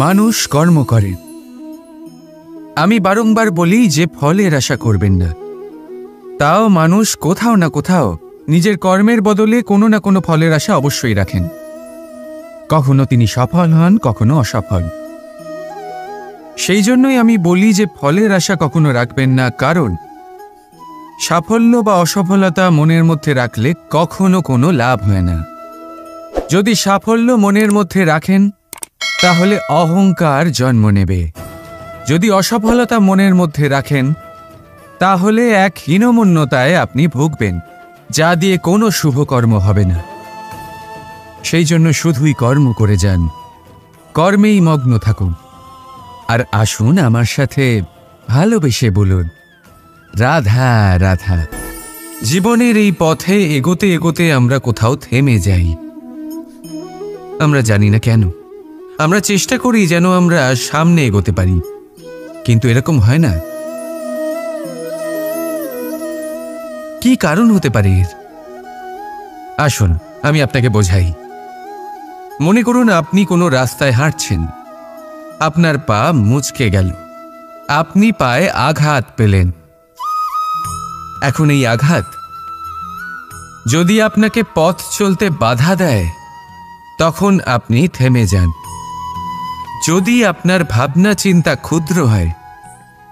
মানুষ কর্ম করে। আমি বারংবার বলি যে ফলের আশা করবেন না। তাও মানুষ কোথাও না কোথাও নিজের কর্মের বদলে কোনো না কোনো ফলের আশা অবশ্যই রাখেন। কখনো তিনি সফল হন, কখনো অসফল। সেই জন্যই আমি বলি যে ফলের আশা কখনো রাখবেন না, কারণ সাফল্য বা অসফলতা মনের মধ্যে রাখলে কখনো কোনো লাভ হয় না। যদি সাফল্য মনের মধ্যে রাখেন তাহলে অহংকার জন্ম নেবে। যদি অসফলতা মনের মধ্যে রাখেন তাহলে এক হীনমন্যতায় আপনি ভুগবেন, যা দিয়ে কোনো শুভকর্ম হবে না। সেই জন্য শুধুই কর্ম করে যান, কর্মেই মগ্ন থাকুন। আর আসুন আমার সাথে ভালোবেসে বলুন, রাধা রাধা। জীবনের এই পথে এগোতে এগোতে আমরা কোথাও থেমে যাই। আমরা জানি না কেন। আমরা চেষ্টা করি যেন আমরা সামনে এগোতে পারি, কিন্তু এরকম হয় না। কি কারণ হতে পারে এর? আসুন আমি আপনাকে বোঝাই। মনে করুন আপনি কোনো রাস্তায় হাঁটছেন, আপনার পা মুচকে গেল, আপনি পায়ে আঘাত পেলেন। এখন এই আঘাত যদি আপনাকে পথ চলতে বাধা দেয় তখন আপনি থেমে যান। যদি আপনার ভাবনা চিন্তা ক্ষুদ্র হয়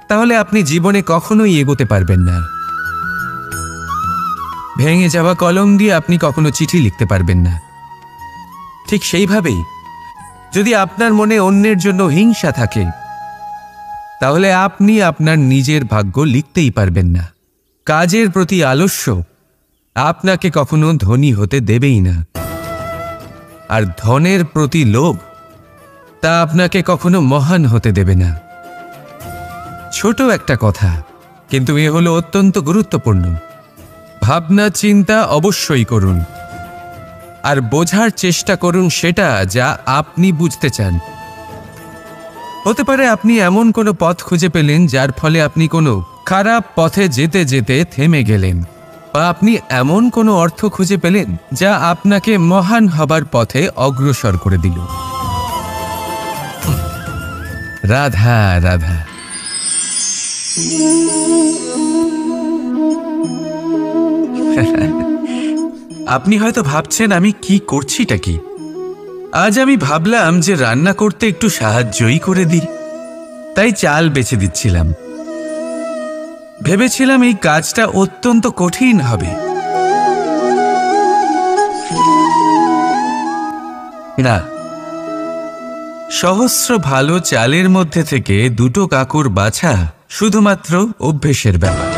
তাহলে আপনি জীবনে কখনোই এগোতে পারবেন না। ভেঙে যাওয়া কলম দিয়ে আপনি কখনো চিঠি লিখতে পারবেন না। ঠিক সেইভাবেই যদি আপনার মনে অন্যের জন্য হিংসা থাকে তাহলে আপনি আপনার নিজের ভাগ্য লিখতেই পারবেন না। কাজের প্রতি আলস্য আপনাকে কখনো ধনী হতে দেবেই না, আর ধনের প্রতি লোভ তা আপনাকে কখনো মহান হতে দেবে না। ছোট একটা কথা, কিন্তু এ হলো অত্যন্ত গুরুত্বপূর্ণ। ভাবনা চিন্তা অবশ্যই করুন, আর বোঝার চেষ্টা করুন সেটা যা আপনি বুঝতে চান। হতে পারে আপনি এমন কোনো পথ খুঁজে পেলেন যার ফলে আপনি কোনো খারাপ পথে যেতে যেতে থেমে গেলেন, বা আপনি এমন কোনো অর্থ খুঁজে পেলেন যা আপনাকে মহান হবার পথে অগ্রসর করে দিল। রাধা রাধা। আপনি হয়তো ভাবছেন আমি কি করছিটা কি। আজ আমি ভাবলাম যে রান্না করতে একটু সাহায্যই করে দিই, তাই চাল বেছে দিচ্ছিলাম। ভেবেছিলাম এই কাজটা অত্যন্ত কঠিন হবে। না, সহস্র ভালো চালের মধ্যে থেকে দুটো কাকুর বাছা শুধুমাত্র অভ্যেসের ব্যাপার।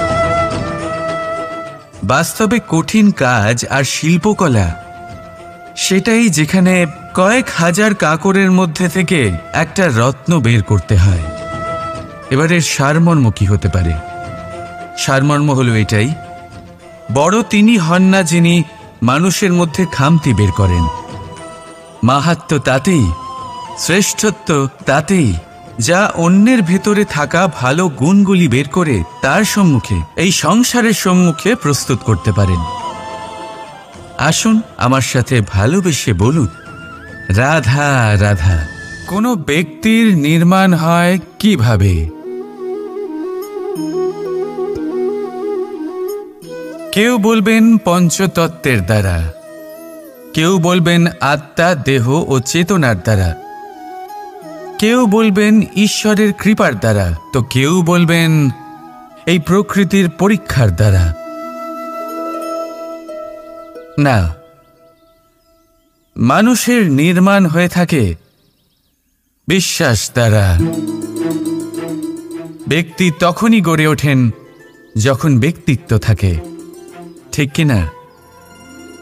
বাস্তবে কঠিন কাজ আর শিল্পকলা সেটাই যেখানে কয়েক হাজার কাকরের মধ্যে থেকে একটা রত্ন বের করতে হয়। এবারের সারমর্ম কি হতে পারে? সারমর্ম হলো এটাই, বড় তিনি হন না যিনি মানুষের মধ্যে খামতি বের করেন। মাহাত্ম্য তাতেই, শ্রেষ্ঠত্ব তাতেই যা অন্যের ভেতরে থাকা ভালো গুণগুলি বের করে তার সম্মুখে, এই সংসারের সম্মুখে প্রস্তুত করতে পারেন। আসুন আমার সাথে ভালোবেসে বলুন, রাধা রাধা। কোনো ব্যক্তির নির্মাণ হয় কিভাবে? কেউ বলবেন পঞ্চতত্ত্বের দ্বারা, কেউ বলবেন আত্মা, দেহ ও চেতনার দ্বারা, কেউ বলবেন ঈশ্বরের কৃপার দ্বারা, তো কেউ বলবেন এই প্রকৃতির পরীক্ষার দ্বারা। না, মানুষের নির্মাণ হয়ে থাকে বিশ্বাস দ্বারা। ব্যক্তি তখনই গড়ে ওঠেন যখন ব্যক্তিত্ব থাকে, ঠিক কিনা?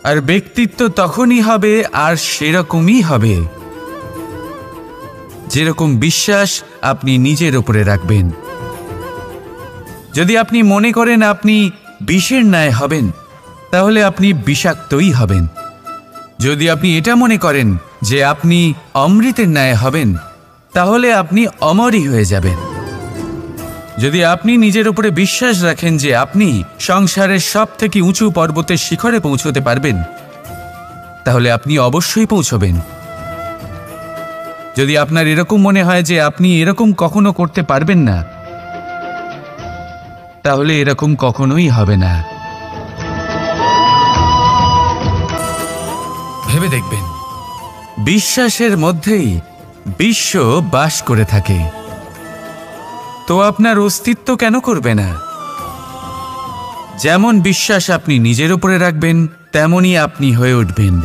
আর ব্যক্তিত্ব তখনই হবে আর সেরকমই হবে যেরকম বিশ্বাস আপনি নিজের উপরে রাখবেন। যদি আপনি মনে করেন আপনি বিষের ন্যায় হবেন তাহলে আপনি বিষাক্তই হবেন। যদি আপনি এটা মনে করেন যে আপনি অমৃতের ন্যায় হবেন তাহলে আপনি অমরই হয়ে যাবেন। যদি আপনি নিজের উপরে বিশ্বাস রাখেন যে আপনি সংসারের সবথেকে উঁচু পর্বতের শিখরে পৌঁছতে পারবেন তাহলে আপনি অবশ্যই পৌঁছবেন। যদি আপনার এরকম মনে হয় যে আপনি এরকম কখনো করতে পারবেন না, তাহলে এরকম কখনোই হবে না। ভেবে দেখবেন, বিশ্বাসের মধ্যেই বিশ্ব বাস করে থাকে। তো আপনার অস্তিত্ব কেন করবে না? যেমন বিশ্বাস আপনি নিজের উপরে রাখবেন, তেমনই আপনি হয়ে উঠবেন।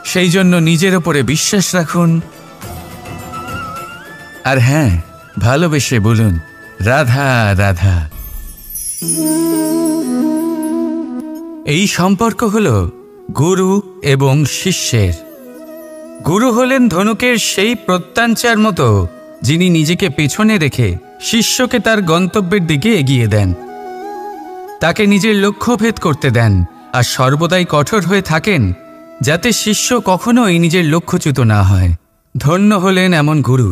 সেই জন্য নিজের উপরে বিশ্বাস রাখুন। আর হ্যাঁ, ভালোবেসে বলুন, রাধা রাধা। এই সম্পর্ক হল গুরু এবং শিষ্যের। গুরু হলেন ধনুকের সেই প্রত্যঞ্চার মতো, যিনি নিজেকে পেছনে রেখে শিষ্যকে তার গন্তব্যের দিকে এগিয়ে দেন, তাকে নিজের লক্ষ্য ভেদ করতে দেন, আর সর্বদাই কঠোর হয়ে থাকেন যাতে শিষ্য কখনোই নিজের লক্ষ্যচ্যুত না হয়। ধন্য হলেন এমন গুরু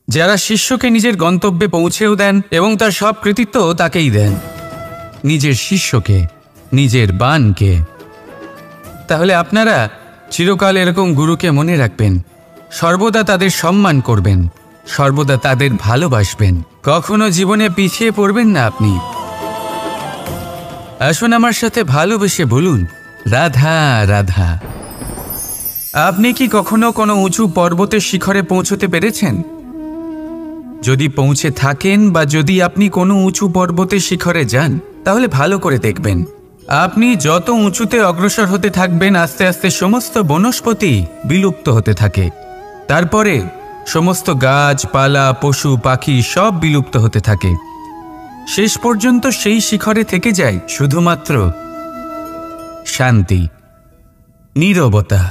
যারা শিষ্যকে নিজের গন্তব্যে পৌঁছেও দেন এবং তার সব কৃতিত্ব তাকেই দেন, নিজের শিষ্যকে, নিজের বাণকে। তাহলে আপনারা চিরকাল এরকম গুরুকে মনে রাখবেন, সর্বদা তাদের সম্মান করবেন, সর্বদা তাদের ভালোবাসবেন, কখনো জীবনে পিছিয়ে পড়বেন না আপনি। আসুন আমার সাথে ভালোবেসে বলুন, রাধা রাধা। আপনি কি কখনো কোনো উঁচু পর্বতের শিখরে পৌঁছতে পেরেছেন? যদি পৌঁছে থাকেন বা যদি আপনি কোনো উঁচু পর্বতের শিখরে যান, তাহলে ভালো করে দেখবেন, আপনি যত উঁচুতে অগ্রসর হতে থাকবেন, আস্তে আস্তে সমস্ত বনস্পতি বিলুপ্ত হতে থাকে। তারপরে সমস্ত গাছপালা, পশু পাখি সব বিলুপ্ত হতে থাকে। শেষ পর্যন্ত সেই শিখরে থেকে যায় শুধুমাত্র শান্তি, নীরবতা।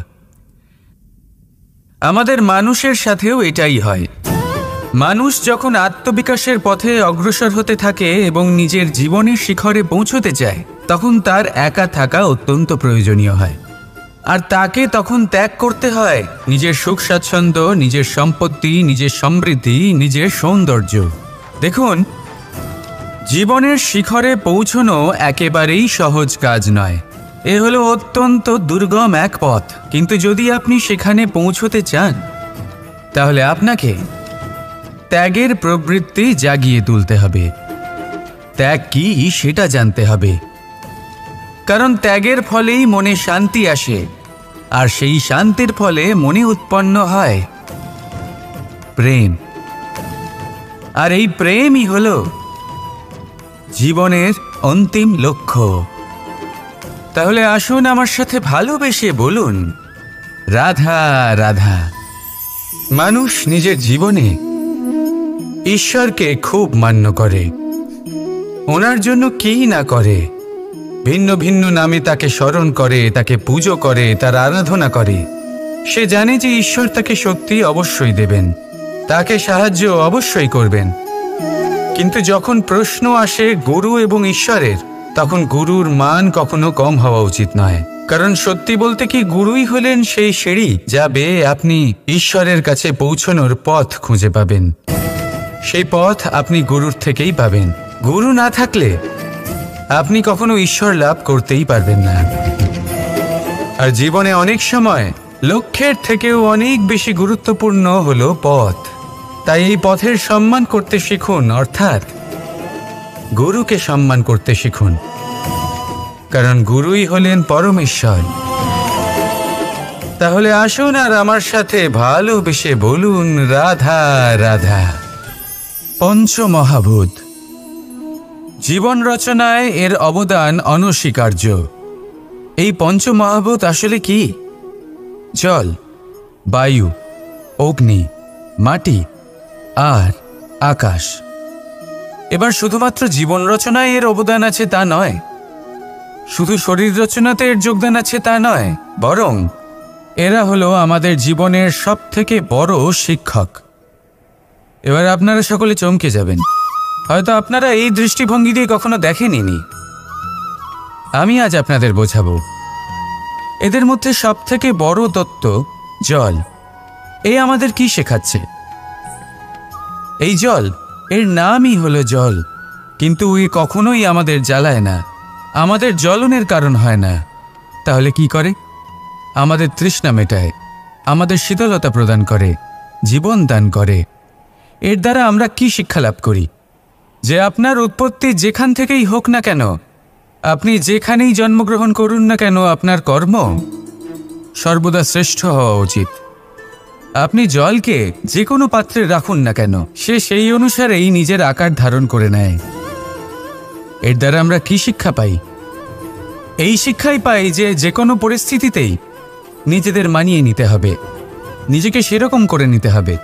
আমাদের মানুষের সাথেও এটাই হয়। মানুষ যখন আত্মবিকাশের পথে অগ্রসর হতে থাকে এবং নিজের জীবনের শিখরে পৌঁছতে চায়, তখন তার একা থাকা অত্যন্ত প্রয়োজনীয় হয়। আর তাকে তখন ত্যাগ করতে হয় নিজের সুখ স্বাচ্ছন্দ্য, নিজের সম্পত্তি, নিজের সমৃদ্ধি, নিজের সৌন্দর্য। দেখুন, জীবনের শিখরে পৌঁছনো একেবারেই সহজ কাজ নয়। এ হলো অত্যন্ত দুর্গম এক পথ। কিন্তু যদি আপনি সেখানে পৌঁছতে চান, তাহলে আপনাকে ত্যাগের প্রবৃত্তি জাগিয়ে তুলতে হবে। ত্যাগ কি সেটা জানতে হবে, কারণ ত্যাগের ফলেই মনে শান্তি আসে, আর সেই শান্তির ফলে মনে উৎপন্ন হয় প্রেম। আর এই প্রেমই হলো জীবনের অন্তিম লক্ষ্য। তাহলে আসুন আমার সাথে ভালোবেসে বলুন, রাধা রাধা। মানুষ নিজের জীবনে ঈশ্বরকে খুব মান্য করে, ওনার জন্য কি না করে। ভিন্ন ভিন্ন নামে তাকে স্মরণ করে, তাকে পুজো করে, তার আরাধনা করে। সে জানে যে ঈশ্বর তাকে শক্তি অবশ্যই দেবেন, তাকে সাহায্য অবশ্যই করবেন। কিন্তু যখন প্রশ্ন আসে গুরু এবং ঈশ্বরের, তখন গুরুর মান কখনো কম হওয়া উচিত নয়। কারণ সত্যি বলতে কি, গুরুই হলেন সেই সিঁড়ি যা বেয়ে আপনি ঈশ্বরের কাছে পৌঁছানোর পথ খুঁজে পাবেন। সেই পথ আপনি গুরুর থেকেই পাবেন। গুরু না থাকলে আপনি কখনো ঈশ্বর লাভ করতেই পারবেন না। আর জীবনে অনেক সময় লক্ষ্যের থেকেও অনেক বেশি গুরুত্বপূর্ণ হলো পথ। তাই এই পথের সম্মান করতে শিখুন, অর্থাৎ গুরুকে সম্মান করতে শিখুন, কারণ গুরুই হলেন পরমেশ্বর। তাহলে আসুন আর আমার সাথে ভালোবেসে বলুন, রাধা রাধা। পঞ্চমহাভূত। জীবন রচনায় এর অবদান অনস্বীকার্য। এই পঞ্চমহাভূত আসলে কি? জল, বায়ু, অগ্নি, মাটি আর আকাশ। এবার শুধুমাত্র জীবন রচনায় এর অবদান আছে তা নয়, শুধু শরীর রচনাতে এর যোগদান আছে তা নয়, বরং এরা হলো আমাদের জীবনের সবথেকে বড় শিক্ষক। এবার আপনারা সকলে চমকে যাবেন, হয়তো আপনারা এই দৃষ্টিভঙ্গি দিয়ে কখনো দেখেননি। আমি আজ আপনাদের বোঝাবো। এদের মধ্যে সবথেকে বড় তত্ত্ব জল। এ আমাদের কি শেখাচ্ছে? এই জল, এর নামই হলো জল, কিন্তু এ কখনোই আমাদের জ্বালায় না, আমাদের জ্বলনের কারণ হয় না। তাহলে কি করে? আমাদের তৃষ্ণা মেটায়, আমাদের শীতলতা প্রদান করে, জীবন দান করে। এর দ্বারা আমরা কি শিক্ষা লাভ করি? যে আপনার উৎপত্তি যেখান থেকেই হোক না কেন, আপনি যেখানেই জন্মগ্রহণ করুন না কেন, আপনার কর্ম সর্বদা শ্রেষ্ঠ হওয়া উচিত। আপনি জলকে যে কোনো পাত্রে রাখুন না কেন, সে সেই অনুসারেই নিজের আকার ধারণ করে নেয়। এর দ্বারা আমরা কি শিক্ষা পাই? এই শিক্ষাই পাই যে যে কোনো পরিস্থিতিতেই নিজেদের মানিয়ে নিতে হবে, নিজেকে সেরকম করে নিতে হবে।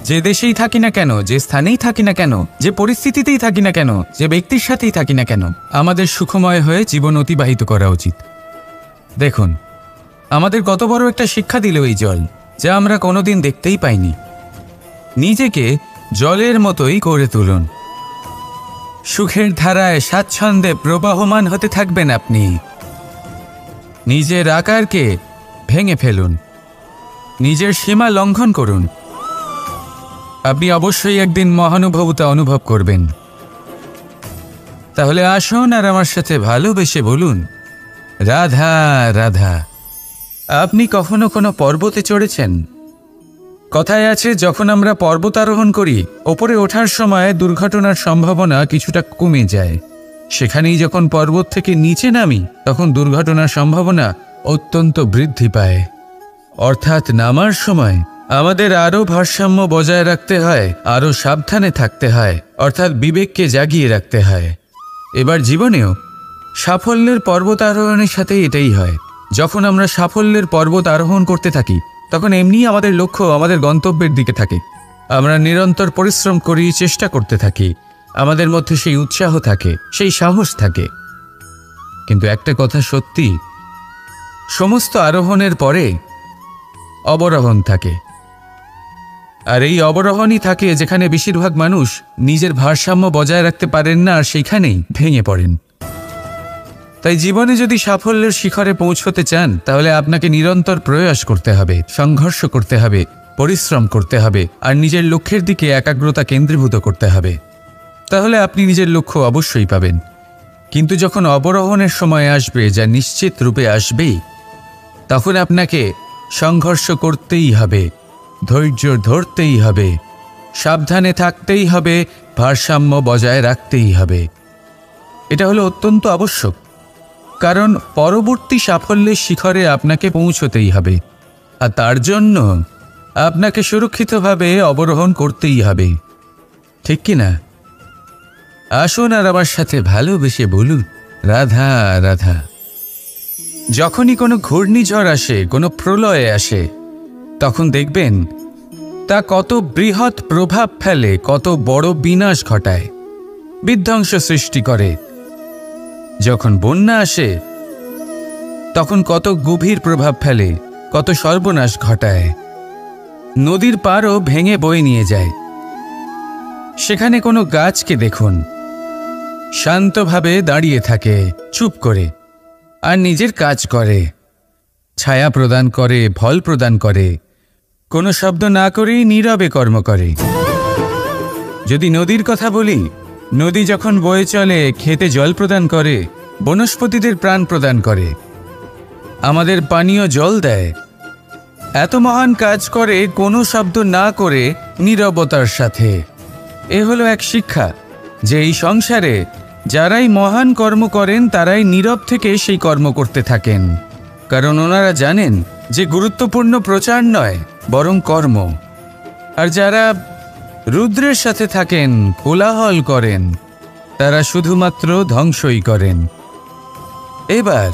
যে দেশেই থাকি না কেন, যে স্থানেই থাকি না কেন, যে পরিস্থিতিতেই থাকি না কেন, যে ব্যক্তির সাথেই থাকি না কেন, আমাদের সুখময় হয়ে জীবন অতিবাহিত করা উচিত। দেখুন, আমাদের কত বড় একটা শিক্ষা দিল এই জল, যা আমরা কোনোদিন দেখতেই পাইনি। নিজেকে জলের মতোই করে তুলুন। সুখের ধারায় স্বাচ্ছন্দ্যে প্রবাহমান হতে থাকবেন আপনি। নিজের আকারকে ভেঙে ফেলুন, নিজের সীমা লঙ্ঘন করুন। আপনি অবশ্যই একদিন মহানুভবতা অনুভব করবেন। তাহলে আসুন আর আমার সাথে ভালোবেসে বলুন, রাধা রাধা। আপনি কখনো কোনো পর্বতে চড়েছেন? কথায় আছে, যখন আমরা পর্বতারোহণ করি, ওপরে ওঠার সময় দুর্ঘটনার সম্ভাবনা কিছুটা কমে যায়। সেখানেই যখন পর্বত থেকে নিচে নামি, তখন দুর্ঘটনার সম্ভাবনা অত্যন্ত বৃদ্ধি পায়। অর্থাৎ নামার সময় আমাদের আরও ভারসাম্য বজায় রাখতে হয়, আরও সাবধানে থাকতে হয়, অর্থাৎ বিবেককে জাগিয়ে রাখতে হয়। এবার জীবনেও সাফল্যের পর্বত আরোহণের সাথে এটাই হয়। যখন আমরা সাফল্যের পর্বত আরোহণ করতে থাকি, তখন এমনিই আমাদের লক্ষ্য আমাদের গন্তব্যের দিকে থাকে। আমরা নিরন্তর পরিশ্রম করি, চেষ্টা করতে থাকি, আমাদের মধ্যে সেই উৎসাহ থাকে, সেই সাহস থাকে। কিন্তু একটা কথা সত্যি, সমস্ত আরোহণের পরে অবরোহণ থাকে। আর এই অবরোহণই থাকে যেখানে বেশিরভাগ মানুষ নিজের ভারসাম্য বজায় রাখতে পারেন না, আর সেইখানেই ভেঙে পড়েন। তাই জীবনে যদি সাফল্যের শিখরে পৌঁছতে চান, তাহলে আপনাকে নিরন্তর প্রয়াস করতে হবে, সংঘর্ষ করতে হবে, পরিশ্রম করতে হবে, আর নিজের লক্ষ্যের দিকে একাগ্রতা কেন্দ্রীভূত করতে হবে। তাহলে আপনি নিজের লক্ষ্য অবশ্যই পাবেন। কিন্তু যখন অবরোহণের সময় আসবে, যা নিশ্চিত রূপে আসবেই, তখন আপনাকে সংঘর্ষ করতেই হবে, ধৈর্য ধরতেই হবে, সাবধানে থাকতেই হবে, ভারসাম্য বজায় রাখতেই হবে। এটা হলো অত্যন্ত আবশ্যক, কারণ পরবর্তী সাফল্যের শিখরে আপনাকে পৌঁছতেই হবে, আর তার জন্য আপনাকে সুরক্ষিতভাবে অবরোহণ করতেই হবে। ঠিক কি না? আসুন আর আমার সাথে ভালোবেসে বলুন, রাধা রাধা। যখনই কোনো ঘূর্ণিঝড় আসে, কোনো প্রলয় আসে, তখন দেখবেন তা কত বৃহৎ প্রভাব ফেলে, কত বড় বিনাশ ঘটায়, বিধ্বংস সৃষ্টি করে। যখন বন্যা আসে, তখন কত গভীর প্রভাব ফেলে, কত সর্বনাশ ঘটায়। নদীর পাড়ও ভেঙে বয়ে নিয়ে যায়। সেখানে কোনো গাছকে দেখুন, শান্তভাবে দাঁড়িয়ে থাকে, চুপ করে, আর নিজের কাজ করে, ছায়া প্রদান করে, ফল প্রদান করে, কোনো শব্দ না করেই নীরবে কর্ম করে। যদি নদীর কথা বলি, নদী যখন বয়ে চলে, খেতে জল প্রদান করে, বনস্পতিদের প্রাণ প্রদান করে, আমাদের পানীয় জল দেয়। এত মহান কাজ করে কোনো শব্দ না করে, নীরবতার সাথে। এ হলো এক শিক্ষা, যে এই সংসারে যারাই মহান কর্ম করেন, তারাই নীরব থেকে সেই কর্ম করতে থাকেন। কারণ ওনারা জানেন যে গুরুত্বপূর্ণ প্রচার নয়, বরং কর্ম। আর যারা রুদ্রের সাথে থাকেন, কোলাহল করেন, তারা শুধুমাত্র ধ্বংসই করেন। এবার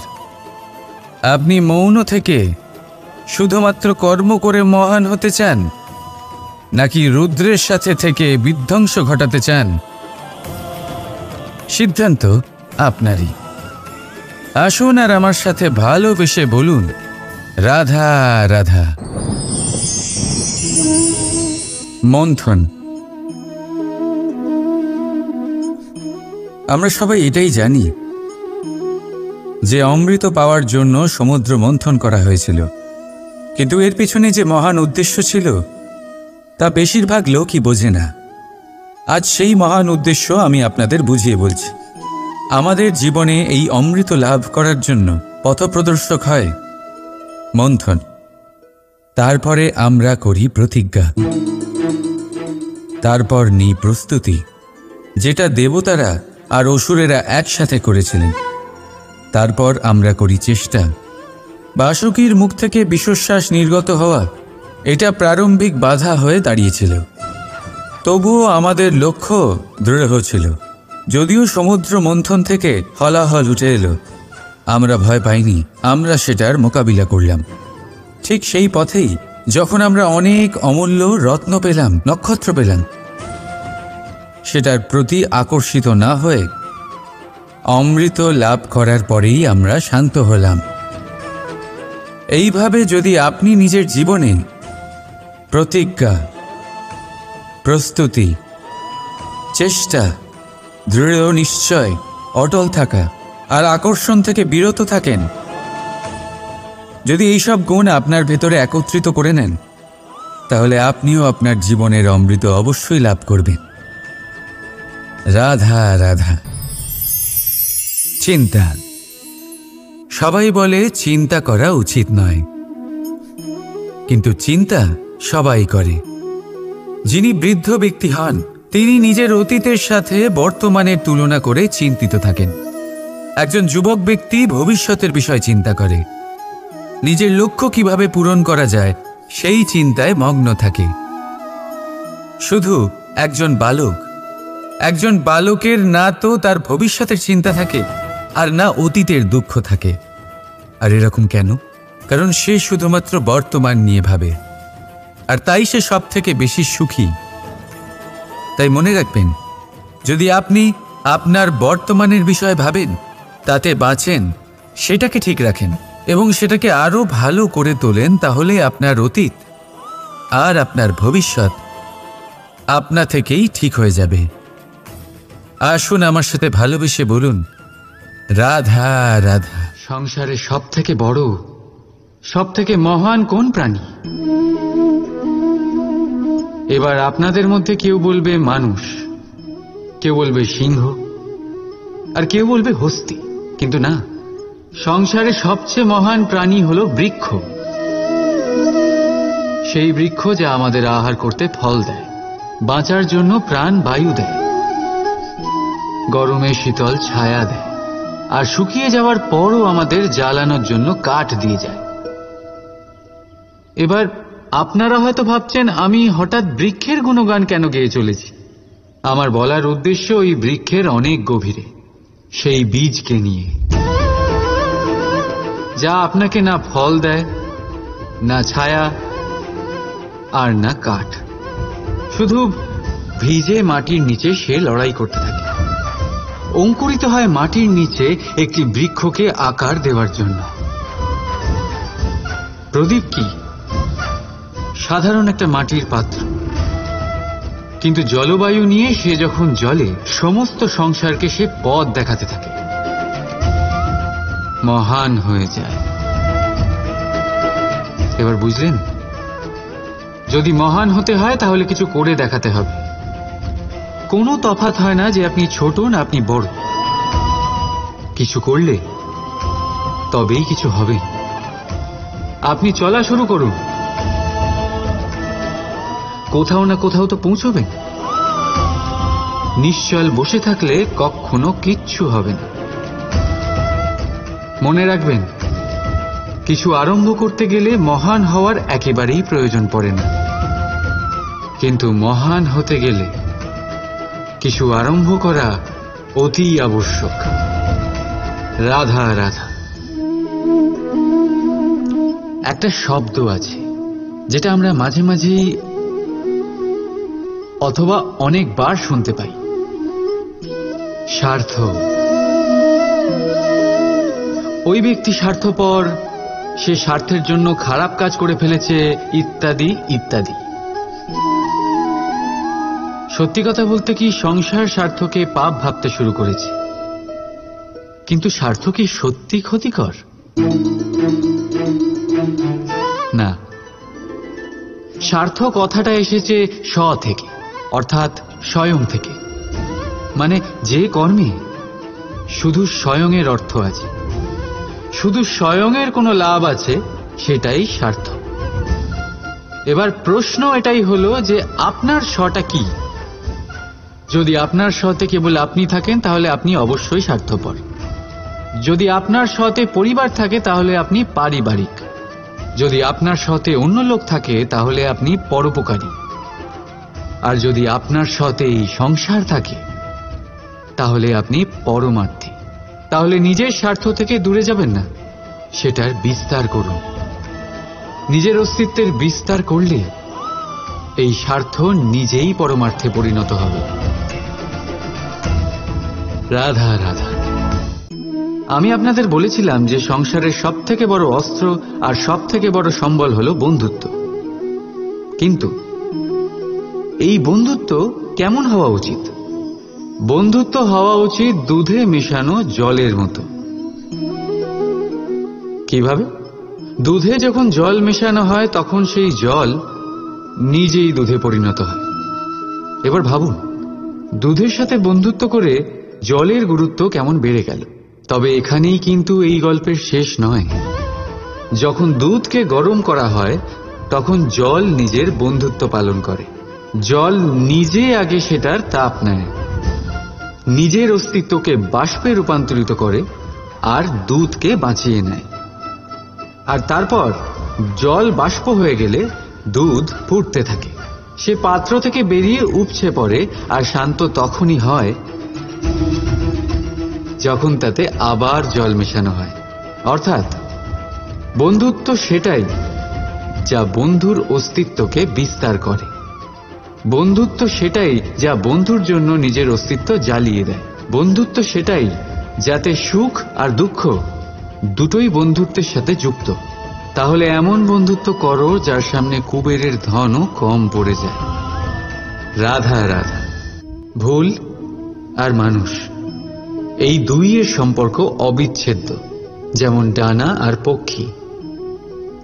আপনি মৌন থেকে শুধুমাত্র কর্ম করে মহান হতে চান, নাকি রুদ্রের সাথে থেকে বিধ্বংস ঘটাতে চান? সিদ্ধান্ত আপনারই। আসুন আর আমার সাথে ভালোবেসে বলুন, রাধা রাধা। মন্থন। আমরা সবাই এটাই জানি যে অমৃত পাওয়ার জন্য সমুদ্র মন্থন করা হয়েছিল, কিন্তু এর পিছনে যে মহান উদ্দেশ্য ছিল, তা বেশিরভাগ লোকই বোঝে না। আজ সেই মহান উদ্দেশ্য আমি আপনাদের বুঝিয়ে বলছি। আমাদের জীবনে এই অমৃত লাভ করার জন্য পথপ্রদর্শক হয় মন্থন। তারপরে আমরা করি প্রতিজ্ঞা, তারপর নিই প্রস্তুতি, যেটা দেবতারা আর অসুরেরা একসাথে করেছিলেন। তারপর আমরা করি চেষ্টা। বাসুকীর মুখ থেকে বিশ্বশ্বাস নির্গত হওয়া এটা প্রারম্ভিক বাধা হয়ে দাঁড়িয়েছিল। তবুও আমাদের লক্ষ্য দৃঢ় ছিল। যদিও সমুদ্র মন্থন থেকে হলাহল উঠে এলো, আমরা ভয় পাইনি, আমরা সেটার মোকাবিলা করলাম। ঠিক সেই পথেই যখন আমরা অনেক অমূল্য রত্ন পেলাম, নক্ষত্র পেলাম, সেটার প্রতি আকর্ষিত না হয়ে অমৃত লাভ করার পরেই আমরা শান্ত হলাম। এইভাবে যদি আপনি নিজের জীবনে প্রতিজ্ঞা, প্রস্তুতি, চেষ্টা, দৃঢ় নিশ্চয়, অটল থাকা আর আকর্ষণ থেকে বিরত থাকেন, যদি এইসব গুণ আপনার ভেতরে একত্রিত করে নেন, তাহলে আপনিও আপনার জীবনের অমৃত অবশ্যই লাভ করবেন। রাধা রাধা। চিন্তা। সবাই বলে চিন্তা করা উচিত নয়, কিন্তু চিন্তা সবাই করে। যিনি বৃদ্ধ ব্যক্তি হন, তিনি নিজের অতীতের সাথে বর্তমানের তুলনা করে চিন্তিত থাকেন। একজন যুবক ব্যক্তি ভবিষ্যতের বিষয় চিন্তা করে, নিজের লক্ষ্য কিভাবে পূরণ করা যায় সেই চিন্তায় মগ্ন থাকে। শুধু একজন বালকের না তো তার ভবিষ্যতের চিন্তা থাকে আর না অতীতের দুঃখ থাকে। আর এরকম কেন? কারণ সে শুধুমাত্র বর্তমান নিয়ে ভাবে, আর তাই সে সব থেকে বেশি সুখী। তাই মনে রাখবেন, যদি আপনি আপনার বর্তমানের বিষয়ে ভাবেন, তাতে বাঁচেন, সেটাকে ঠিক রাখেন এবং সেটাকে আরো ভালো করে তোলেন, তাহলে আপনার অতীত আর আপনার ভবিষ্যৎ আপনা থেকেই ঠিক হয়ে যাবে। আসুন আমার সাথে ভালোবেসে বলুন, রাধা রাধা। সংসারে সব থেকে বড়, সব থেকে মহান কোন প্রাণী? এবার আপনাদের মধ্যে কেউ বলবে মানুষ, কেউ বলবে সিংহ, আর কেউ বলবে হস্তি। কিন্তু না, সংসারে সবচেয়ে মহান প্রাণী হলো বৃক্ষ। সেই বৃক্ষ যা আমাদের আহার করতে ফল দেয়, বাঁচার জন্য প্রাণ বায়ু দেয়, গরমে শীতল ছায়া দেয়, আর শুকিয়ে যাওয়ার পরও আমাদের জ্বালানোর জন্য কাঠ দিয়ে যায়। এবার আপনারা হয়তো ভাবছেন, আমি হঠাৎ বৃক্ষের গুণগান কেন গেয়ে চলেছি? আমার বলার উদ্দেশ্য ওই বৃক্ষের অনেক গভীরে, সেই বীজকে নিয়ে, যা আপনাকে না ফল দেয়, না ছায়া, আর না কাঠ। শুধু ভিজে মাটির নিচে সে লড়াই করতে থাকে, অঙ্কুরিত হয় মাটির নিচে একটি বৃক্ষকে আকার দেওয়ার জন্য। প্রদীপ কি? সাধারণ একটা মাটির পাত্র, কিন্তু জলবায়ু নিয়ে সে যখন জ্বলে, সমস্ত সংসারকে সে পথ দেখাতে থাকে, মহান হয়ে যায়। এবার বুঝলেন? যদি মহান হতে হয় তাহলে কিছু করে দেখাতে হবে। কোনো তফাৎ হয় না যে আপনি ছোট না আপনি বড়। কিছু করলে তবেই কিছু হবে। আপনি চলা শুরু করুন, কোথাও না কোথাও তো পৌঁছবেন। নিশ্চল বসে থাকলে কখনো কিচ্ছু হবে না। মনে রাখবেন, কিছু আরম্ভ করতে গেলে মহান হওয়ার একেবারেই প্রয়োজন পড়ে না, কিন্তু মহান হতে গেলে কিছু আরম্ভ করা অতি আবশ্যক। রাধা রাধা। একটা শব্দ আছে যেটা আমরা মাঝে মাঝেই অথবা অনেকবার শুনতে পাই, স্বার্থ। ওই ব্যক্তি স্বার্থপর, সে স্বার্থের জন্য খারাপ কাজ করে ফেলেছে, ইত্যাদি ইত্যাদি। সত্যি কথা বলতে কি, সংসার স্বার্থকে পাপ ভাবতে শুরু করেছে। কিন্তু স্বার্থ কি সত্যি ক্ষতিকর? না। স্বার্থ কথাটা এসেছে স্ব থেকে, অর্থাৎ স্বয়ং থেকে। মানে যে কর্মে শুধু স্বয়ংয়ের অর্থ আছে, শুধু স্বয়ংয়ের কোনো লাভ আছে, সেটাই স্বার্থ। এবার প্রশ্ন এটাই হলো যে আপনার স্বটা কি। যদি আপনার স্বতে কেবল আপনি থাকেন তাহলে আপনি অবশ্যই স্বার্থপর। যদি আপনার স্বতে পরিবার থাকে তাহলে আপনি পারিবারিক। যদি আপনার স্বতে অন্য লোক থাকে তাহলে আপনি পরোপকারী। আর যদি আপনার স্বতে এই সংসার থাকে তাহলে আপনি পরমার্থী। তাহলে নিজের স্বার্থ থেকে দূরে যাবেন না, সেটার বিস্তার করুন। নিজের অস্তিত্বের বিস্তার করলে এই স্বার্থ নিজেই পরমার্থে পরিণত হবে। রাধা রাধা। আমি আপনাদের বলেছিলাম যে সংসারের সব থেকে বড় অস্ত্র আর সব থেকে বড় সম্বল হলো বন্ধুত্ব। কিন্তু এই বন্ধুত্ব কেমন হওয়া উচিত? বন্ধুত্ব হওয়া উচিত দুধে মেশানো জলের মতো। কিভাবে? দুধে যখন জল মেশানো হয় তখন সেই জল নিজেই দুধে পরিণত হয়। এবার ভাবুন, দুধের সাথে বন্ধুত্ব করে জলের গুরুত্ব কেমন বেড়ে গেল। তবে এখানেই কিন্তু এই গল্পের শেষ নয়। যখন দুধকে গরম করা হয় তখন জল নিজের বন্ধুত্ব পালন করে। জল নিজে আগে সেটার তাপ নেয়, নিজের অস্তিত্বকে বাষ্পে রূপান্তরিত করে আর দুধকে বাঁচিয়ে নেয়। আর তারপর জল বাষ্প হয়ে গেলে দুধ ফুটতে থাকে, সে পাত্র থেকে বেরিয়ে উপচে পড়ে। আর শান্ত তখনই হয় যখন তাতে আবার জল মেশানো হয়। অর্থাৎ বন্ধুত্ব সেটাই যা বন্ধুর অস্তিত্বকে বিস্তার করে। বন্ধুত্ব সেটাই যা বন্ধুর জন্য নিজের অস্তিত্ব জ্বালিয়ে দেয়। বন্ধুত্ব সেটাই যাতে সুখ আর দুঃখ দুটোই বন্ধুত্বের সাথে যুক্ত। তাহলে এমন বন্ধুত্ব করো যার সামনে কুবেরের ধনও কম পড়ে যায়। রাধা রাধা। ভুল আর মানুষ, এই দুইয়ের সম্পর্ক অবিচ্ছেদ্য। যেমন ডানা আর পক্ষী,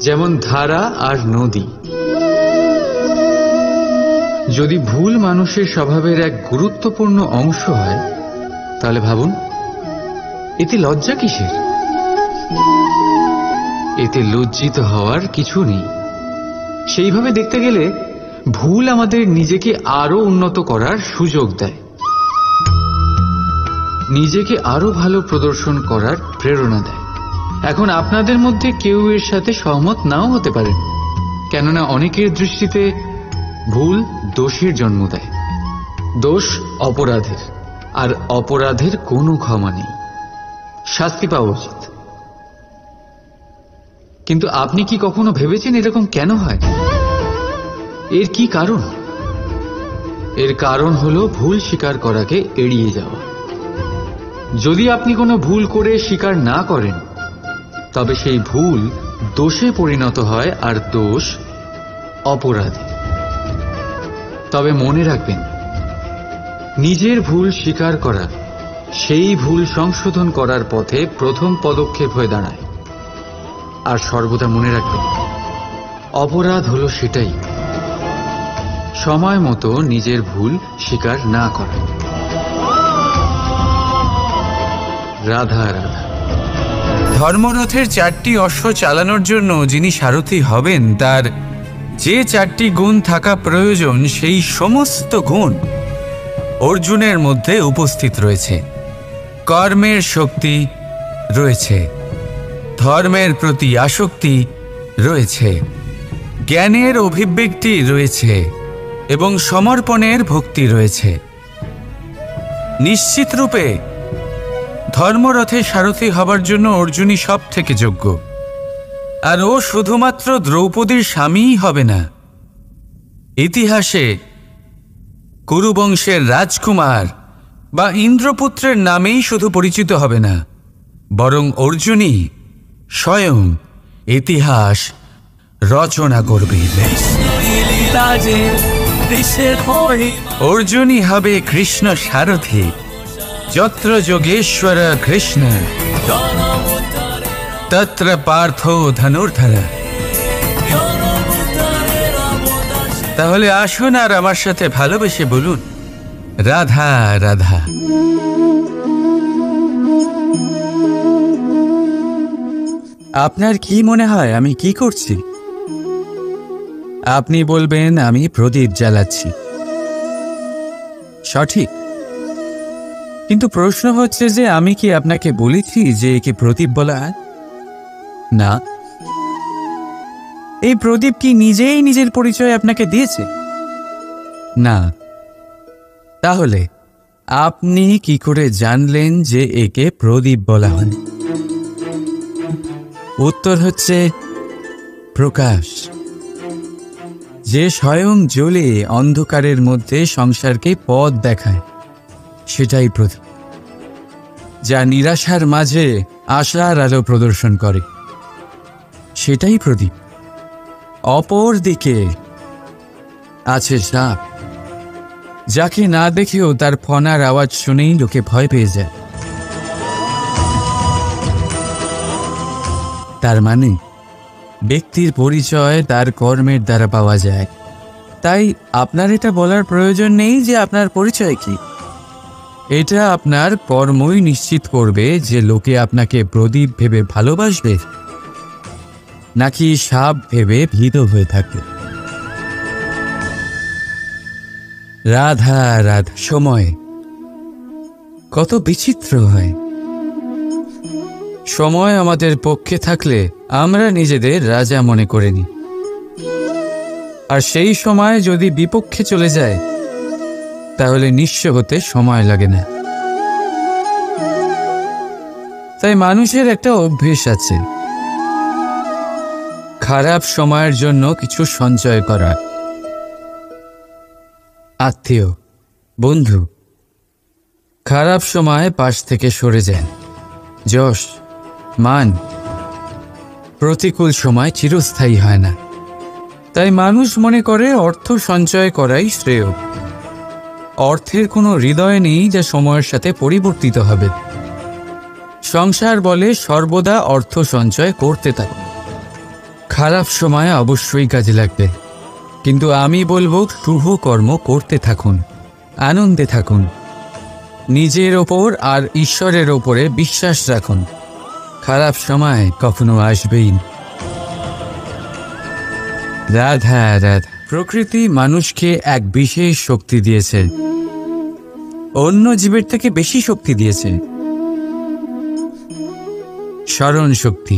যেমন ধারা আর নদী। যদি ভুল মানুষের স্বভাবের এক গুরুত্বপূর্ণ অংশ হয় তাহলে ভাবুন, এতে লজ্জা কিসের? এতে লজ্জিত হওয়ার কিছু নেই। সেইভাবে দেখতে গেলে ভুল আমাদের নিজেকে আরো উন্নত করার সুযোগ দেয়, নিজেকে আরো ভালো প্রদর্শন করার প্রেরণা দেয়। এখন আপনাদের মধ্যে কেউ এর সাথে সহমত নাও হতে পারেন, কেননা অনেকের দৃষ্টিতে ভুল দোষের জন্ম দেয়। দোষ অপরাধের, আর অপরাধের কোনো ক্ষমা নেই, শাস্তি পাওয়া উচিত। কিন্তু আপনি কি কখনো ভেবেছেন এরকম কেন হয়? এর কি কারণ? এর কারণ হলো ভুল স্বীকার করাকে এড়িয়ে যাওয়া। যদি আপনি কোনো ভুল করে স্বীকার না করেন তবে সেই ভুল দোষে পরিণত হয়, আর দোষ অপরাধে। তবে মনে রাখবেন, নিজের ভুল স্বীকার করা সেই ভুল সংশোধন করার পথে প্রথম পদক্ষেপ হয়ে দাঁড়ায়। আর সর্বদা মনে রাখবেন, অপরাধ হলো সেটাই সময় মতো নিজের ভুল স্বীকার না করা। রাধা রাধা। ধর্মরথের 4টি অশ্ব চালানোর জন্য যিনি সারথি হবেন তার যে 4টি গুণ থাকা প্রয়োজন, সেই সমস্ত গুণ অর্জুনের মধ্যে উপস্থিত রয়েছে। কর্মের শক্তি রয়েছে, ধর্মের প্রতি আসক্তি রয়েছে, জ্ঞানের অভিব্যক্তি রয়েছে এবং সমর্পণের ভক্তি রয়েছে। নিশ্চিত রূপে ধর্মরথে সারথি হবার জন্য অর্জুনই সব থেকে যোগ্য। আর ও শুধুমাত্র দ্রৌপদীর স্বামীই হবে না, ইতিহাসে কুরুবংশের রাজকুমার বা ইন্দ্রপুত্রের নামেই শুধু পরিচিত হবে না, বরং অর্জুনই স্বয়ং ইতিহাস রচনা করবে। অর্জুনই হবে কৃষ্ণ সারথি। যত্র যোগেশ্বর কৃষ্ণ তত্র পার্থ ধনুর্ধর। তাহলে আসুন আর আমার সাথে ভালোবেসে বলুন, রাধা রাধা। আপনার কি মনে হয় আমি কি করছি? আপনি বলবেন আমি প্রদীপ জ্বালাচ্ছি, সঠিক। কিন্তু প্রশ্ন হচ্ছে যে আমি কি আপনাকে বলেছি যে একে প্রদীপ বলা হয়? না। এই প্রদীপ কি নিজেই নিজের পরিচয় আপনাকে দিয়েছে? না। তাহলে আপনি কি করে জানলেন যে একে প্রদীপ বলা হয়? উত্তর হচ্ছে প্রকাশ। যে স্বয়ং জ্বলে অন্ধকারের মধ্যে সংসারকে পথ দেখায়, সেটাই প্রদীপ। যা নিরাশার মাঝে আশার আলো প্রদর্শন করে, সেটাই প্রদীপ। অপর দিকে আছে সাপ, যাকে না দেখেও তার ফনার আওয়াজ শুনেই লোকে ভয় পেয়ে যায়। তার মানে ব্যক্তির পরিচয় তার কর্মের দ্বারা পাওয়া যায়। তাই আপনার এটা বলার প্রয়োজন নেই যে আপনার পরিচয় কি। এটা আপনার কর্মই নিশ্চিত করবে যে লোকে আপনাকে প্রদীপ ভেবে ভালোবাসবে নাকি সাপ ভেবে ভীত হয়ে থাকে। রাধা রাধা। সময় কত বিচিত্র হয়। সময় আমাদের পক্ষে থাকলে আমরা নিজেদের রাজা মনে করে নিই, আর সেই সময় যদি বিপক্ষে চলে যায় তাহলে নিঃস্ব হতে সময় লাগে না। তাই মানুষের একটা অভ্যেস আছে, খারাপ সময়ের জন্য কিছু সঞ্চয় করা। আত্মীয়, বন্ধু খারাপ সময় পাশ থেকে সরে যায়। যশ, মান প্রতিকূল সময় চিরস্থায়ী হয় না। তাই মানুষ মনে করে অর্থ সঞ্চয় করাই শ্রেয়। অর্থের কোনো হৃদয় নেই যা সময়ের সাথে পরিবর্তিত হবে। সংসার বলে সর্বদা অর্থ সঞ্চয় করতে থাকুন। খারাপ সময় অবশ্যই কাজে লাগবে, কিন্তু আমি বলবো শুভ কর্ম করতে থাকুন, আনন্দে থাকুন, নিজের ওপর আর ঈশ্বরের ওপরে বিশ্বাস রাখুন। খারাপ সময় কখনো আসবেই না। রাধা রাধা। প্রকৃতি মানুষকে এক বিশেষ শক্তি দিয়েছে, অন্য জীবের থেকে বেশি শক্তি দিয়েছে। স্মরণ শক্তি।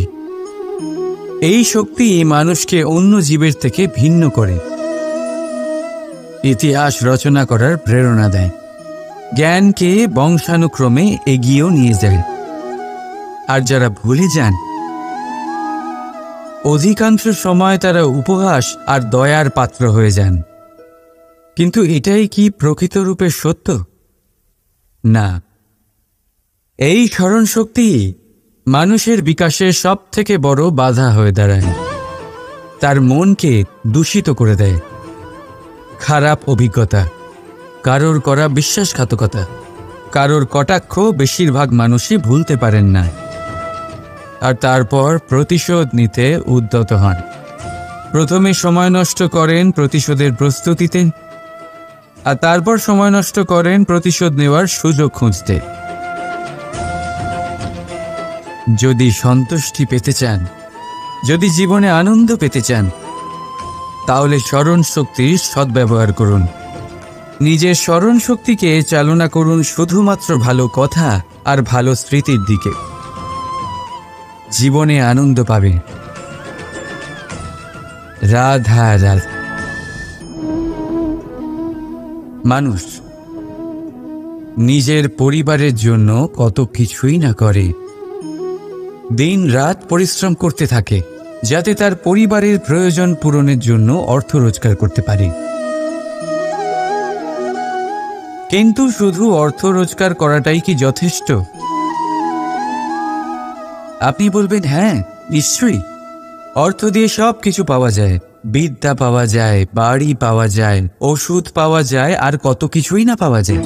এই শক্তি মানুষকে অন্য জীবের থেকে ভিন্ন করে, ইতিহাস রচনা করার প্রেরণা দেয়, জ্ঞানকে বংশানুক্রমে এগিয়েও নিয়ে যায়। আর যারা ভুলে যান, অধিকাংশ সময় তারা উপহাস আর দয়ার পাত্র হয়ে যান। কিন্তু এটাই কি প্রকৃত রূপে সত্য? না। এই স্মরণ শক্তি মানুষের বিকাশের সব থেকে বড় বাধা হয়ে দাঁড়ায়। তার মনকে দূষিত করে দেয়। খারাপ অভিজ্ঞতা, কারোর করা বিশ্বাসঘাতকতা, কারোর কটাক্ষ বেশিরভাগ মানুষই ভুলতে পারেন না। আর তারপর প্রতিশোধ নিতে উদ্যত হন। প্রথমে সময় নষ্ট করেন প্রতিশোধের প্রস্তুতিতে, আর তারপর সময় নষ্ট করেন প্রতিশোধ নেওয়ার সুযোগ খুঁজতে। যদি সন্তুষ্টি পেতে চান, যদি জীবনে আনন্দ পেতে চান, তাহলে স্মরণ শক্তির সদ্ব্যবহার করুন। নিজের স্মরণ শক্তিকে চালনা করুন শুধুমাত্র ভালো কথা আর ভালো স্মৃতির দিকে। জীবনে আনন্দ পাবে। রাধা রাধা। মানুষ নিজের পরিবারের জন্য কত কিছুই না করে, দিন রাত পরিশ্রম করতে থাকে যাতে তার পরিবারের প্রয়োজন পূরণের জন্য অর্থ রোজগার করতে পারে। কিন্তু শুধু অর্থ রোজগার করাটাই কি যথেষ্ট? আপনি বলবেন হ্যাঁ, নিশ্চয়ই। অর্থ দিয়ে সব কিছু পাওয়া যায়, বিদ্যা পাওয়া যায়, বাড়ি পাওয়া যায়, ওষুধ পাওয়া যায়, আর কত কিছুই না পাওয়া যায়।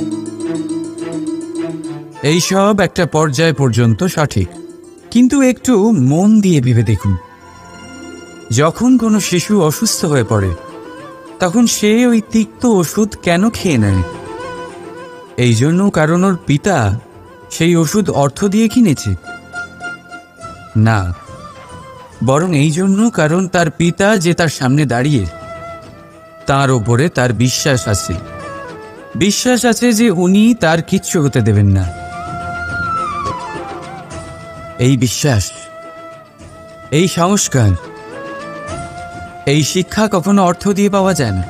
এই সব একটা পর্যায় পর্যন্ত সঠিক, কিন্তু একটু মন দিয়ে ভেবে দেখুন, যখন কোনো শিশু অসুস্থ হয়ে পড়ে তখন সে ওই তিক্ত ওষুধ কেন খেয়ে নেয়? এই জন্য কারণ ওর পিতা সেই ওষুধ অর্থ দিয়ে কিনেছে? না, বরং এই জন্য কারণ তার পিতা যে তার সামনে দাঁড়িয়ে তার ওপরে তার বিশ্বাস আছে। বিশ্বাস আছে যে উনি তার কিচ্ছু হতে দেবেন না। এই বিশ্বাস, এই সংস্কার, এই শিক্ষা কখনো অর্থ দিয়ে পাওয়া যায় না।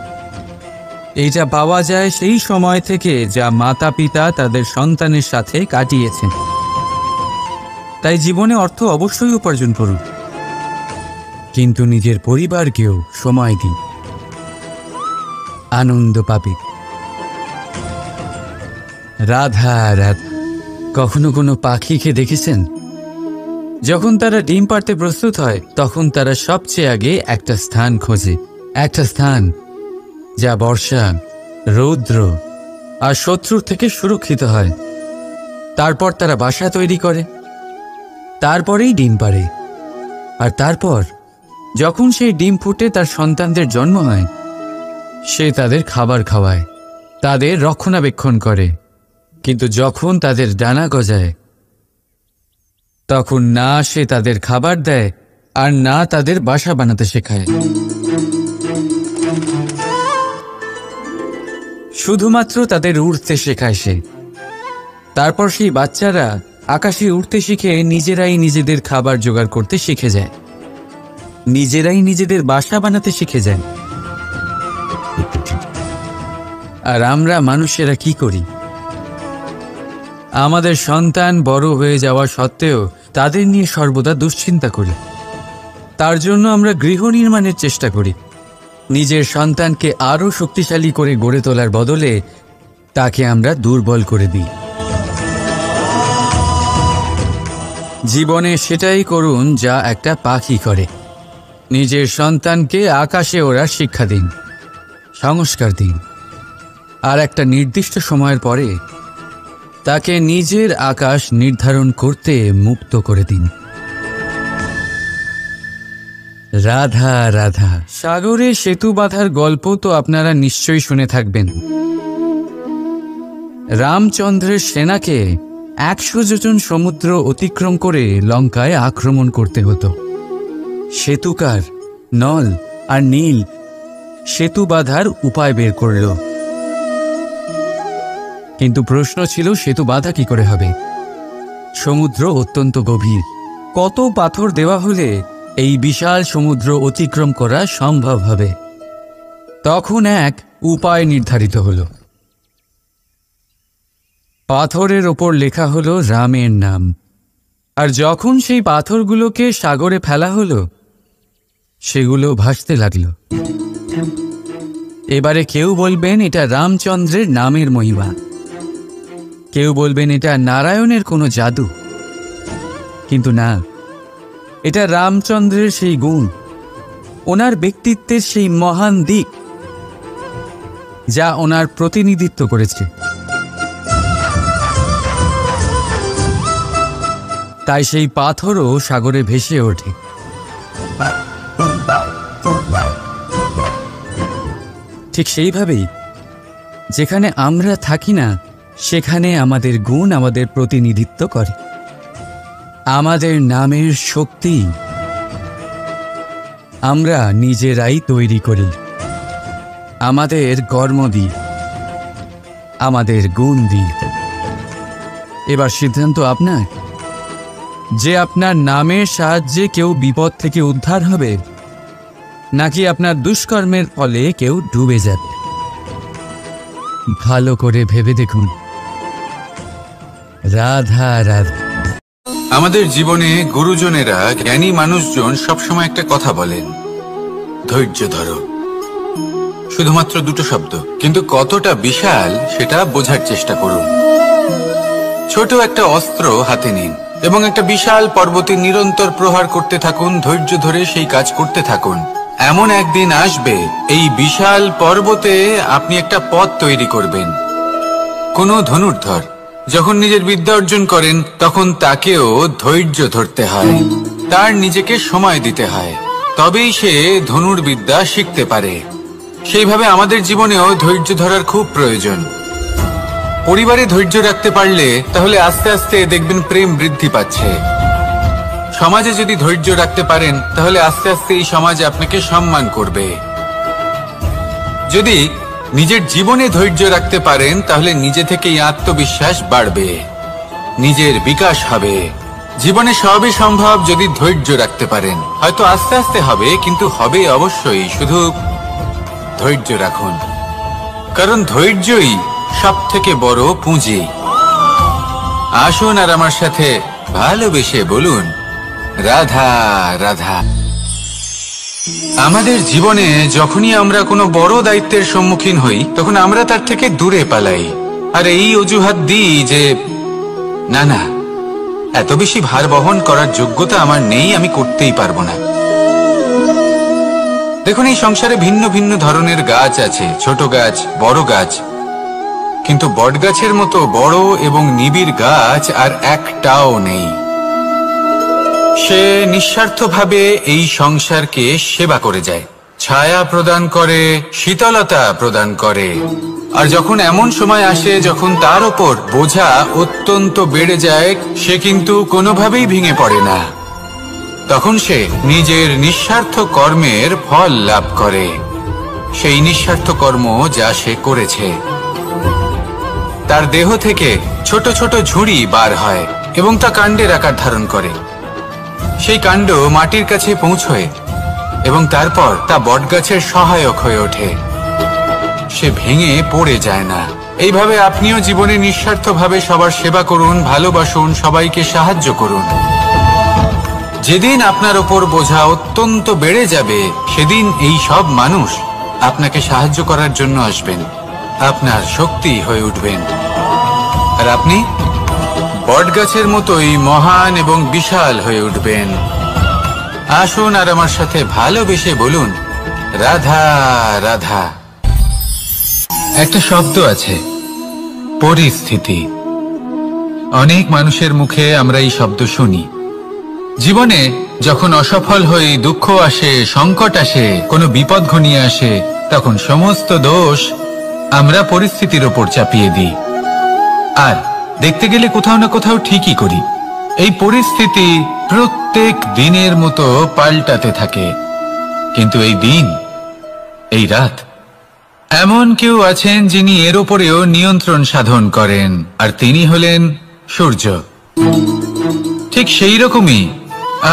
এইটা পাওয়া যায় সেই সময় থেকে যা মাতা পিতা তাদের সন্তানের সাথে কাটিয়েছেন। তাই জীবনে অর্থ অবশ্যই উপার্জন করুন, কিন্তু নিজের পরিবারকেও সময় দিন, আনন্দ পাবে। রাধা রাধা। কখনো কোনো পাখিকে দেখেছেন? যখন তারা ডিম পাড়তে প্রস্তুত হয় তখন তারা সবচেয়ে আগে একটা স্থান খোঁজে, একটা স্থান যা বর্ষা, রৌদ্র আর শত্রুর থেকে সুরক্ষিত হয়। তারপর তারা বাসা তৈরি করে, তারপরেই ডিম পাড়ে। আর তারপর যখন সেই ডিম ফুটে তার সন্তানদের জন্ম হয়, সে তাদের খাবার খাওয়ায়, তাদের রক্ষণাবেক্ষণ করে। কিন্তু যখন তাদের ডানা গজায় তখন না সে তাদের খাবার দেয় আর না তাদের বাসা বানাতে শেখায়। শুধুমাত্র তাদের উড়তে শেখায় সে। তারপর সেই বাচ্চারা আকাশে উড়তে শিখে নিজেরাই নিজেদের খাবার জোগাড় করতে শিখে যায়, নিজেরাই নিজেদের বাসা বানাতে শিখে যায়। আর আমরা মানুষেরা কি করি? আমাদের সন্তান বড় হয়ে যাওয়া সত্ত্বেও তাদের নিয়ে সর্বদা দুশ্চিন্তা করি। তার জন্য আমরা গৃহ নির্মাণের চেষ্টা করি। নিজের সন্তানকে আরও শক্তিশালী করে গড়ে তোলার বদলে তাকে আমরা দুর্বল করে দিই। জীবনে সেটাই করুন যা একটা পাখি করে। নিজের সন্তানকে আকাশে ওড়ার শিক্ষা দিন, সংস্কার দিন, আর একটা নির্দিষ্ট সময়ের পরে তাকে নিজের আকাশ নির্ধারণ করতে মুক্ত করে দিন। রাধা রাধা। সাগরে সেতু বাঁধার গল্প তো আপনারা নিশ্চয়ই শুনে থাকবেন। রামচন্দ্রের সেনাকে 100 যোজন সমুদ্র অতিক্রম করে লঙ্কায় আক্রমণ করতে হতো। সেতুকার নল আর নীল সেতু বাঁধার উপায় বের করল, কিন্তু প্রশ্ন ছিল সেতু বাঁধা কি করে হবে? সমুদ্র অত্যন্ত গভীর। কত পাথর দেওয়া হলে এই বিশাল সমুদ্র অতিক্রম করা সম্ভব হবে? তখন এক উপায় নির্ধারিত হলো। পাথরের ওপর লেখা হলো রামের নাম। আর যখন সেই পাথরগুলোকে সাগরে ফেলা হলো, সেগুলো ভাসতে লাগলো। এবারে কেউ বলবেন এটা রামচন্দ্রের নামের মহিমা, কেউ বলবেন এটা নারায়ণের কোনো জাদু। কিন্তু না, এটা রামচন্দ্রের সেই গুণ, ওনার ব্যক্তিত্বের সেই মহান দিক যা ওনার প্রতিনিধিত্ব করেছে। তাই সেই পাথরও সাগরে ভেসে ওঠে। ঠিক সেইভাবেই যেখানে আমরা থাকি না, সেখানে আমাদের গুণ আমাদের প্রতিনিধিত্ব করে। আমাদের নামের শক্তি আমরা নিজেরাই তৈরি করি, আমাদের কর্ম দিই, আমাদের গুণ দিই। এবার সিদ্ধান্ত আপনার যে আপনার নামের সাহায্যে কেউ বিপদ থেকে উদ্ধার হবে, নাকি আপনার দুষ্কর্মের ফলে কেউ ডুবে যাবে। ভালো করে ভেবে দেখুন। রাধা রাধা। আমাদের জীবনে গুরুজনেরা, জ্ঞানী মানুষজন সবসময় একটা কথা বলেন, ধৈর্য ধরো। শুধুমাত্র দুটো শব্দ, কিন্তু কতটা বিশাল সেটা বোঝার চেষ্টা করুন। ছোট একটা অস্ত্র হাতে নিন এবং একটা বিশাল পর্বতে নিরন্তর প্রহার করতে থাকুন। ধৈর্য ধরে সেই কাজ করতে থাকুন। এমন একদিন আসবে এই বিশাল পর্বতে আপনি একটা পথ তৈরি করবেন। কোনো ধনুর্ধর যখন নিজের বিদ্যা অর্জন করেন তখন তাকেও ধৈর্য ধরতে হয়, তার নিজেকে সময় দিতে হয়, তবেই সে ধনুর্বিদ্যা শিখতে পারে। সেইভাবে আমাদের জীবনেও ধৈর্য ধরার খুব প্রয়োজন। পরিবারে ধৈর্য রাখতে পারলে তাহলে আস্তে আস্তে দেখবেন প্রেম বৃদ্ধি পাচ্ছে। সমাজে যদি ধৈর্য রাখতে পারেন তাহলে আস্তে আস্তে এই সমাজ আপনাকে সম্মান করবে। যদি নিজের জীবনে ধৈর্য রাখতে পারেন তাহলে নিজে থেকেই আত্মবিশ্বাস বাড়বে, নিজের বিকাশ হবে। জীবনে সবই সম্ভব যদি ধৈর্য রাখতে পারেন। হয়তো আস্তে আস্তে হবে, কিন্তু হবে অবশ্যই। শুধু ধৈর্য রাখুন, কারণ ধৈর্যই সব থেকে বড় পুঁজি। আসুন আর আমার সাথে ভালোবেসে বলুন, রাধা রাধা। আমাদের জীবনে যখনই আমরা কোনো বড় দায়িত্বের সম্মুখীন হই, তখন আমরা তার থেকে দূরে পালাই, আর এই অজুহাত দিই যে না না, এত বেশি ভার বহন করার যোগ্যতা আমার নেই, আমি করতেই পারবো না। দেখুন, এই সংসারে ভিন্ন ভিন্ন ধরনের গাছ আছে, ছোট গাছ, বড় গাছ, কিন্তু বটগাছের মতো বড় এবং নিবিড় গাছ আর একটাও নেই। সে নিঃস্বার্থভাবে এই সংসারকে সেবা করে যায়, ছায়া প্রদান করে, শীতলতা প্রদান করে। আর যখন এমন সময় আসে যখন তার ওপর বোঝা অত্যন্ত বেড়ে যায়, সে কিন্তু কোনোভাবেই ভেঙে পড়ে না। তখন সে নিজের নিঃস্বার্থ কর্মের ফল লাভ করে, সেই নিঃস্বার্থ কর্ম যা সে করেছে। তার দেহ থেকে ছোট ছোট ঝুড়ি বার হয় এবং তা কাণ্ডের আকার ধারণ করে। সেই কাণ্ড মাটির কাছে পৌঁছয় এবং তারপর তা বটগাছের সহায়ক হয়ে ওঠে। সে ভেঙে পড়ে যায় না। এইভাবে আপনিও জীবনে নিঃস্বার্থভাবে সবার সেবা করুন, ভালোবাসুন, সবাইকে সাহায্য করুন। যেদিন আপনার ওপর বোঝা অত্যন্ত বেড়ে যাবে, সেদিন এই সব মানুষ আপনাকে সাহায্য করার জন্য আসবেন, আপনার শক্তি হয়ে উঠবেন, আর আপনি বটগাছের মতোই মহান এবং বিশাল হয়ে উঠবেন। আসুন আর আমার সাথে ভালোবেসে বলুন, রাধা রাধা। একটা শব্দ আছে, পরিস্থিতি। অনেক মানুষের মুখে আমরা এই শব্দ শুনি। জীবনে যখন অসফল হই, দুঃখ আসে, সংকট আসে, কোনো বিপদ ঘনিয়ে আসে, তখন সমস্ত দোষ আমরা পরিস্থিতির ওপর চাপিয়ে দিই। আর দেখতে গেলে কোথাও না কোথাও ঠিকই করি। এই পরিস্থিতি প্রত্যেক দিনের মতো পাল্টাতে থাকে, কিন্তু এই দিন, এই রাত, এমন কেউ আছেন যিনি এর ওপরেও নিয়ন্ত্রণ সাধন করেন, আর তিনি হলেন সূর্য। ঠিক সেই রকমই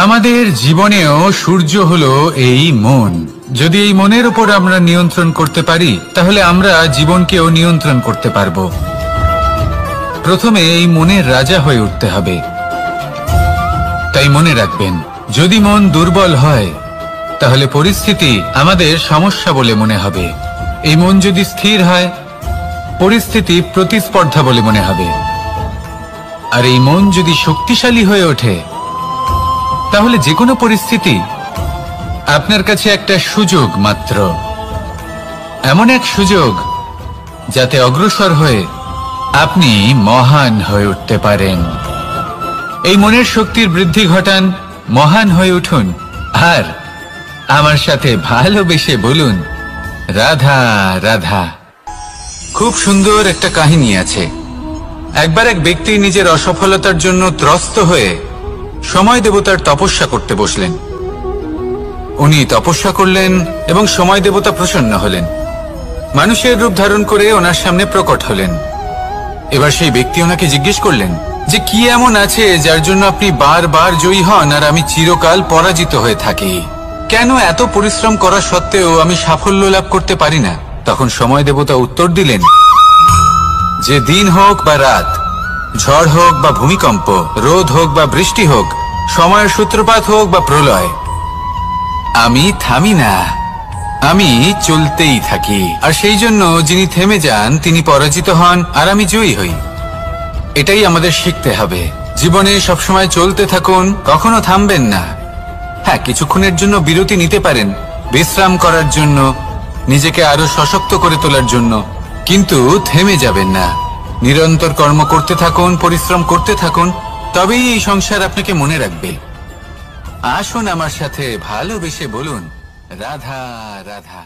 আমাদের জীবনেও সূর্য হলো এই মন। যদি এই মনের উপর আমরা নিয়ন্ত্রণ করতে পারি, তাহলে আমরা জীবনকেও নিয়ন্ত্রণ করতে পারবো। প্রথমে এই মনের রাজা হয়ে উঠতে হবে। তাই মনে রাখবেন, যদি মন দুর্বল হয়, তাহলে পরিস্থিতি আমাদের সমস্যা বলে মনে হবে। এই মন যদি স্থির হয়, পরিস্থিতি প্রতিস্পর্ধা বলে মনে হবে। আর এই মন যদি শক্তিশালী হয়ে ওঠে, তাহলে যে কোনো পরিস্থিতি আপনার কাছে একটা সুযোগ মাত্র, এমন এক সুযোগ যাতে অগ্রসর হয়ে আপনি মহান হয়ে উঠতে পারেন। এই মনের শক্তির বৃদ্ধি ঘটান, মহান হয়ে উঠুন, আর আমার সাথে ভালোবেসে বলুন, রাধা রাধা। খুব সুন্দর একটা কাহিনী আছে। একবার এক ব্যক্তি নিজের অসফলতার জন্য ত্রস্ত হয়ে সময় দেবতার তপস্যা করতে বসলেন। উনি তপস্যা করলেন এবং সময় দেবতা প্রসন্ন হলেন, মানুষের রূপ ধারণ করে ওনার সামনে প্রকট হলেন। এবার সেই ব্যক্তি ওনাকে জিজ্ঞেস করলেন যে কি এমন আছে যার জন্য আপনি বারবার জয়ী হন আর আমি চিরকাল পরাজিত হয়ে থাকি? কেন এত পরিশ্রম করা সত্ত্বেও আমি সাফল্য লাভ করতে পারি না? তখন সময় দেবতা উত্তর দিলেন যে দিন হোক বা রাত, ঝড় হোক বা ভূমিকম্প, রোদ হোক বা বৃষ্টি হোক, সময়ের সূত্রপাত হোক বা প্রলয়, আমি থামি না, আমি চলতেই থাকি। আর সেই জন্য যিনি থেমে যান তিনি পরাজিত হন আর আমি জয়ী হই। এটাই আমাদের শিখতে হবে। জীবনে সবসময় চলতে থাকুন, কখনো থামবেন না। হ্যাঁ, কিছুক্ষণের জন্য বিরতি নিতে পারেন, বিশ্রাম করার জন্য, নিজেকে আরো সশক্ত করে তোলার জন্য, কিন্তু থেমে যাবেন না। নিরন্তর কর্ম করতে থাকুন, পরিশ্রম করতে থাকুন, তবেই এই সংসার আপনাকে মনে রাখবে। আসুন আমার সাথে ভালোবেসে বলুন, রাধা রাধা।